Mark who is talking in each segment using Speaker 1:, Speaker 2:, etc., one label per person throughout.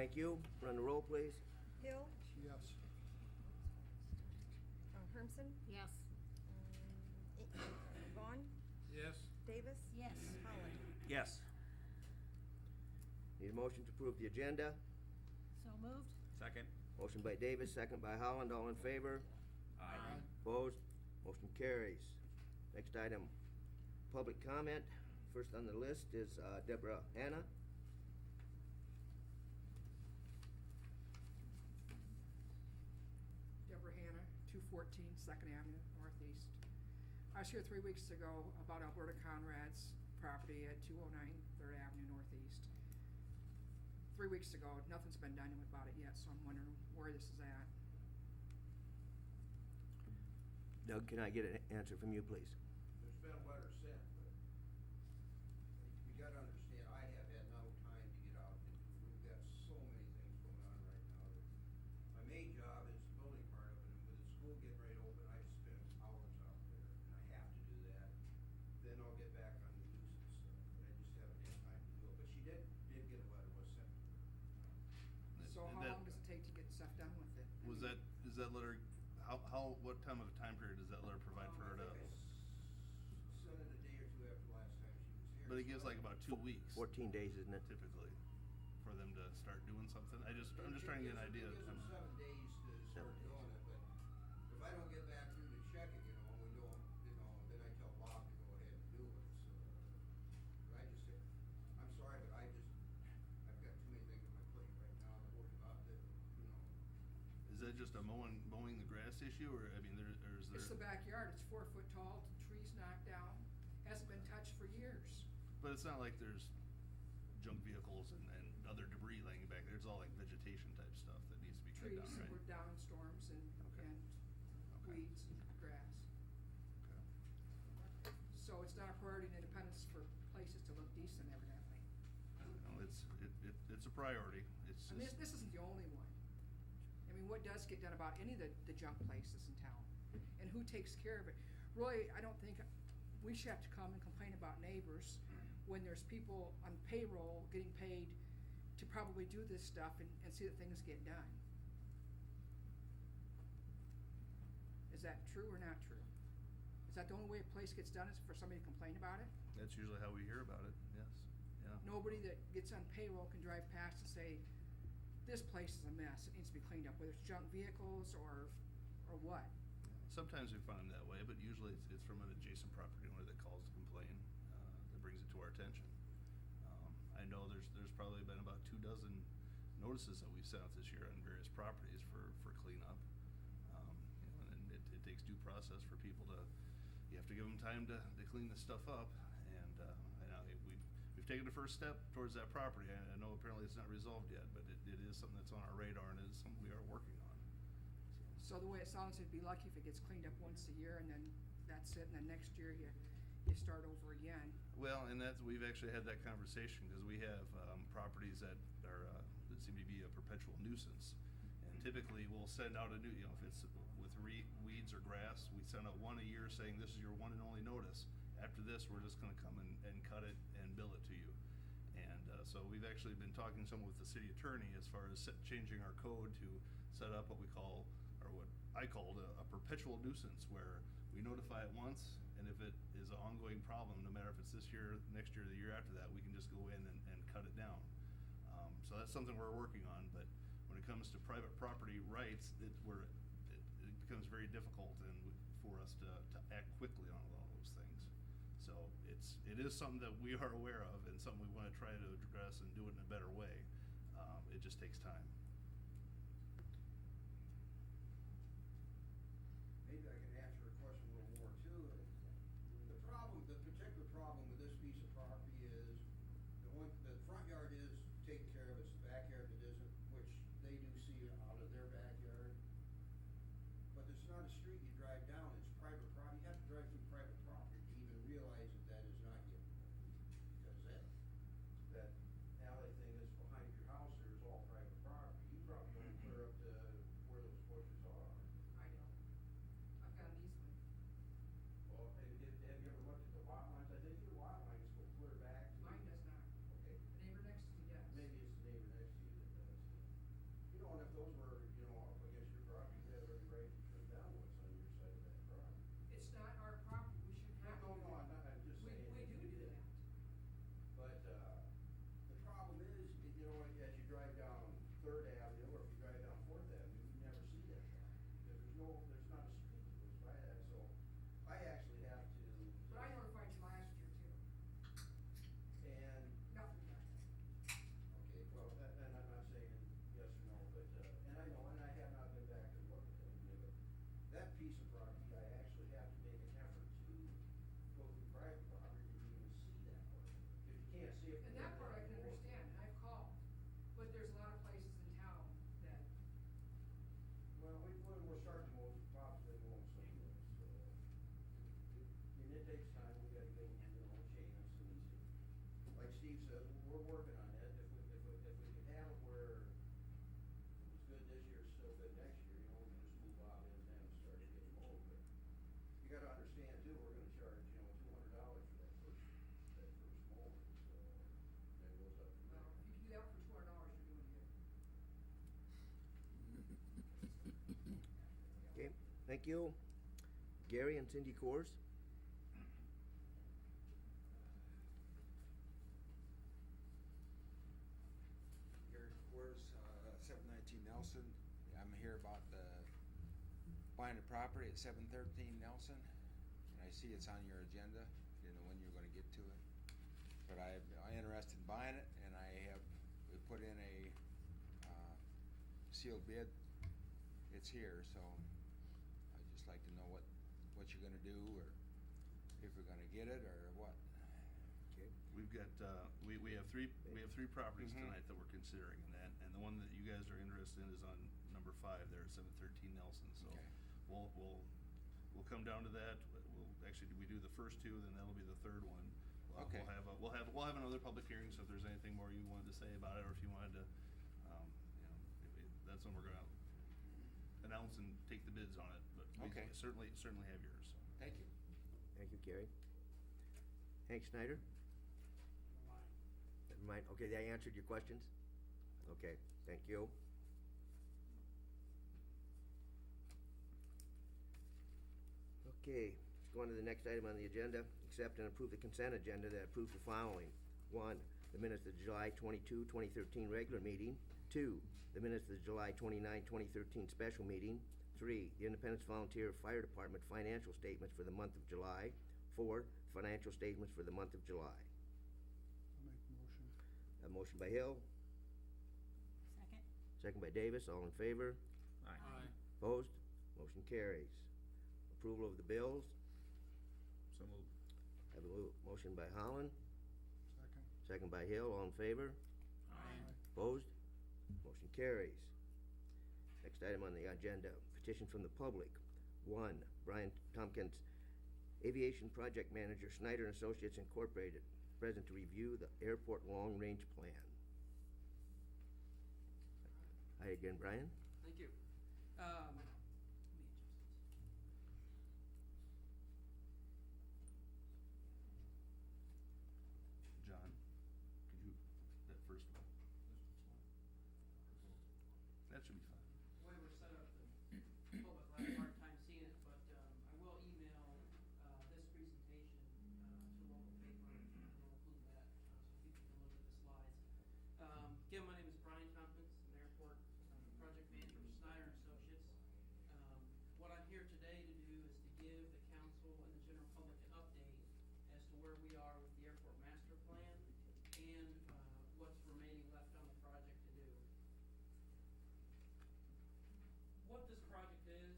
Speaker 1: Thank you. Run the roll, please.
Speaker 2: Hill,
Speaker 3: Yes.
Speaker 2: Hermson,
Speaker 4: Yes.
Speaker 2: Vaughn,
Speaker 3: Yes.
Speaker 2: Davis.
Speaker 4: Yes.
Speaker 2: Holland.
Speaker 1: Yes. Need a motion to approve the agenda.
Speaker 4: So moved?
Speaker 5: Second.
Speaker 1: Motion by Davis, second by Holland. All in favor?
Speaker 4: Aye.
Speaker 1: Opposed? Motion carries. Next item, public comment. First on the list is Deborah Hanna.
Speaker 6: Deborah Hanna, 214 Second Avenue Northeast. I was here 3 weeks ago about Alberta Conrad's property at 209 Third Avenue Northeast. 3 weeks ago, nothing's been done about it yet, so I'm wondering where this is at.
Speaker 1: Doug, can I get an answer from you, please?
Speaker 7: There's been a letter sent, but you gotta understand, I have had no time to get out, and we've got so many things going on right now. My main job is the building part of it, and with the school getting ready to open, I spend hours out there, and I have to do that. Then I'll get back on the nuisance stuff, but I just haven't had time to do it. But she did get a letter, was sent to her.
Speaker 6: So
Speaker 5: And
Speaker 6: how
Speaker 5: that-
Speaker 6: long does it take to get stuff done with it?
Speaker 5: Was that, is that letter, what time of a time period does that letter provide for her
Speaker 7: I
Speaker 5: to?
Speaker 7: think I sent it a day or two after last time she was here.
Speaker 5: But it gives like about 2 weeks
Speaker 1: 14 days, isn't it?
Speaker 5: typically for them to start doing something. I'm just trying to get an idea.
Speaker 7: It gives them 7 days to start doing it, but if I don't get back through to check it, we don't, then I tell Bob to go ahead and do it, so. But I'm sorry, but I've got too many things on my plate right now to worry about that,
Speaker 5: Is that just a mowing the grass issue, or I mean, or is there?
Speaker 6: It's the backyard, it's 4 foot tall, trees knocked down, hasn't been touched for years.
Speaker 5: But it's not like there's junk vehicles and other debris laying back there. It's all like vegetation type stuff that needs to be cut down,
Speaker 6: Trees
Speaker 5: right?
Speaker 6: that were down in storms and
Speaker 5: Okay. Okay.
Speaker 6: weeds and grass.
Speaker 5: Okay.
Speaker 6: So it's not a priority in Independence for places to look decent evidently.
Speaker 5: No, it's a priority. It's
Speaker 6: And
Speaker 5: just,
Speaker 6: this isn't the only one. I mean, what does get done about any of the junk places in town? And who takes care of it? Really, I don't think we should have to come and complain about neighbors when there's people on payroll getting paid to probably do this stuff and see that things get done. Is that true or not true? Is that the only way a place gets done is for somebody to complain about it?
Speaker 5: that's usually how we hear about it. Yes. Yeah.
Speaker 6: Nobody that gets on payroll can drive past and say, this place is a mess, it needs to be cleaned up, whether it's junk vehicles or what.
Speaker 5: Sometimes we find that way, but usually it's from an adjacent property owner that calls to complain, that brings it to our attention. I know there's probably been about 24 notices that we've sent out this year on various properties for cleanup. And it takes due process for people you have to give them time to clean this stuff up. And I know we've taken the first step towards that property. I know apparently it's not resolved yet, but it is something that's on our radar and it is something we are working on.
Speaker 6: So the way it sounds, it'd be lucky if it gets cleaned up once a year and then that's it, and then next year you start over again.
Speaker 5: Well, and we've actually had that conversation because we have properties that that seem to be a perpetual nuisance. And typically we'll send out a new, if it's with weeds or grass, we send out one a year saying this is your one and only notice. After this, we're just gonna come and cut it and bill it to you. And so we've actually been talking some with the city attorney as far as changing our code to set up what we call, or what I called a perpetual nuisance, where we notify it once, and if it is an ongoing problem, no matter if it's this year, next year, the year after that, we can just go in and cut it down. So that's something we're working on, but when it comes to private property rights, it becomes very difficult for us to act quickly on all those things. So it is something that we are aware of and something we want to try to address and do it in a better way. It just takes time.
Speaker 7: Maybe I can answer a question a little more too. The particular problem with this piece of property is the front yard is taken care of, it's the backyard that isn't, which they do see out of their backyard. But it's not a street you drive down, it's private property. You have to drive through private property to even realize that is not yet. Because that alley thing that's behind your house there is all private property. if we
Speaker 6: And
Speaker 7: get
Speaker 6: that part I can
Speaker 7: more.
Speaker 6: understand, and I've called, but there's a lot of places in town that,
Speaker 7: Well, we're starting to mow, possibly mowing some of those, so. And it takes time, we gotta give them, you know, a chance, and like Steve said, we're working on that. If we could have it where it was good this year, still good next year, you know, we can just move out and then start getting mowed, but you gotta understand too, we're gonna charge, you know, $200 for that first mowing, so then it goes up from
Speaker 6: well,
Speaker 7: there.
Speaker 6: if you can do that for $200, you're doing good.
Speaker 1: Okay, thank you. Gary and Cindy Coors.
Speaker 2: Gary Coors, 719 Nelson. I'm here about buying a property at 713 Nelson. And I see it's on your agenda. Didn't know when you were going to get to it. But I'm interested in buying it, and we put in a sealed bid. It's here, so I'd just like to know what you're going to do, or if we're going to get it, or what.
Speaker 1: Okay.
Speaker 5: We've got, we have three properties
Speaker 2: Mhm.
Speaker 5: tonight that we're considering, and the one that you guys are interested in is on number 5 there at 713 Nelson, so.
Speaker 2: Okay.
Speaker 5: We'll come down to that. Actually, we do the first two, then that'll be the third one.
Speaker 2: Okay.
Speaker 5: We'll have another public hearing, so if there's anything more you wanted to say about it, or if you wanted to, that's when we're gonna announce and take the bids on it, but we
Speaker 2: Okay.
Speaker 5: certainly have yours, so.
Speaker 2: Thank you.
Speaker 1: Thank you, Gary. Hank Snyder? Never mind. Okay, they answered your questions? Okay, thank you. Okay, let's go on to the next item on the agenda. Accept and approve the consent agenda that approves the following. 1, the minutes of the July 22, 2013 regular meeting. 2, the minutes of the July 29, 2013 special meeting. 3, the Independence Volunteer Fire Department financial statements for the month of July. 4, financial statements for the month of July.
Speaker 3: I'll make the motion.
Speaker 1: A motion by Hill,
Speaker 4: Second.
Speaker 1: second by Davis, all in favor?
Speaker 3: Aye.
Speaker 1: Opposed? Motion carries. Approval of the bills.
Speaker 2: So moved.
Speaker 1: Have a motion by Holland,
Speaker 3: Second.
Speaker 1: second by Hill, all in favor?
Speaker 3: Aye.
Speaker 1: Opposed? Motion carries. Next item on the agenda, petition from the public. 1, Brian Tompkins, Aviation Project Manager, Snyder and Associates Incorporated, present to review the airport long-range plan. Hi again, Brian.
Speaker 6: Thank you.
Speaker 5: John, could you, that first one? That should be fine.
Speaker 8: The way we're set up, the public will have a hard time seeing it, but I will email this presentation to local paper, and we'll include that so people can look at the slides. Again, my name is Brian Tompkins, I'm an airport project manager for Snyder and Associates. What I'm here today to do is to give the council and the general public an update as to where we are with the airport master plan and what's remaining left on the project to do. What this project is,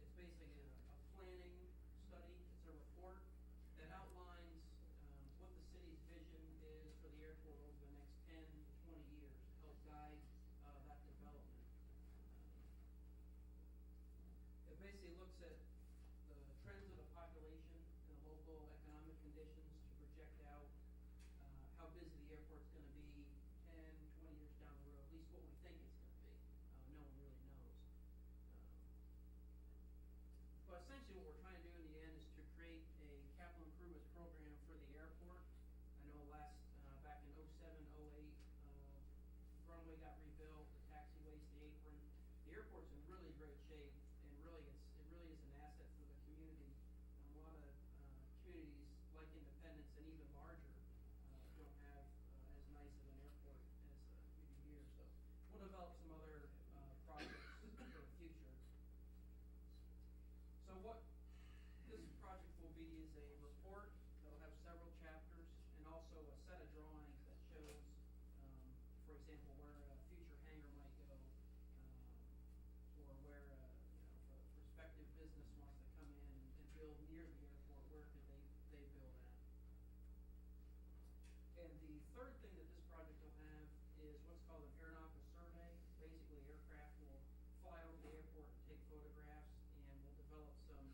Speaker 8: it's basically a planning study. It's a report that outlines what the city's vision is for the airport over the next 10 to 20 years to help guide that development. It basically looks at the trends of the population and the local economic conditions to project out how busy the airport's gonna be 10, 20 years down the road, at least what we think it's gonna be. No one really knows. But essentially what we're trying to do in the end is to create a capital improvements program for the airport. I know back in 07, 08, runway got rebuilt, the taxiways, the apron. The airport's in really great shape, and it really is an asset for the community. A lot of communities like Independence and even larger don't have as nice of an airport as we do here. So we'll develop some other projects for the future. So what this project will be is a report that'll have several chapters and also a set of drawings that shows, for example, where a future hangar might go, or where if a prospective business wants to come in and build near the airport, where could they third thing that this project will have is what's called an aeronautical survey. Basically, aircraft will fly over the airport and take photographs, and we'll develop some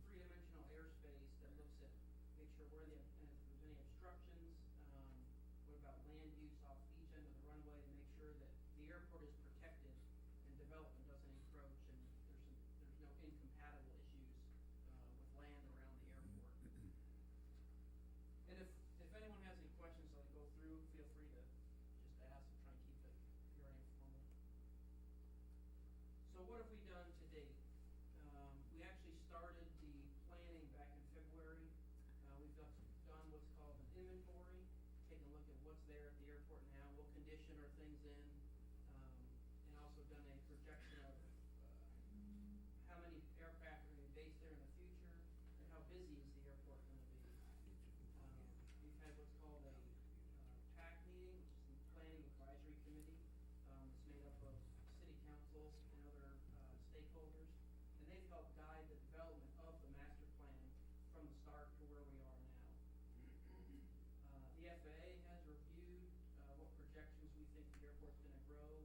Speaker 8: three-dimensional airspace that looks at, make sure where the, and if there's any obstructions, what about land use off each end of the runway to make sure that the airport is protected and development doesn't encroach and there's no incompatible issues with land around the airport. And if anyone has any questions as I go through, feel free to just ask and try and keep the hearing informal. So what have we done to date? We actually started the planning back in February. We've done what's called an inventory, taking a look at what's there at the airport now, what condition are things in, and also done a projection of how many aircraft are going to be based there in the future, and how busy is the airport going to be. We've had what's called a PAC meeting, which is the Planning Advisory Committee. It's made up of city council and other stakeholders, and they've helped guide the development of the master plan from the start to where we are now. The FAA has reviewed what projections we think the airport's going to grow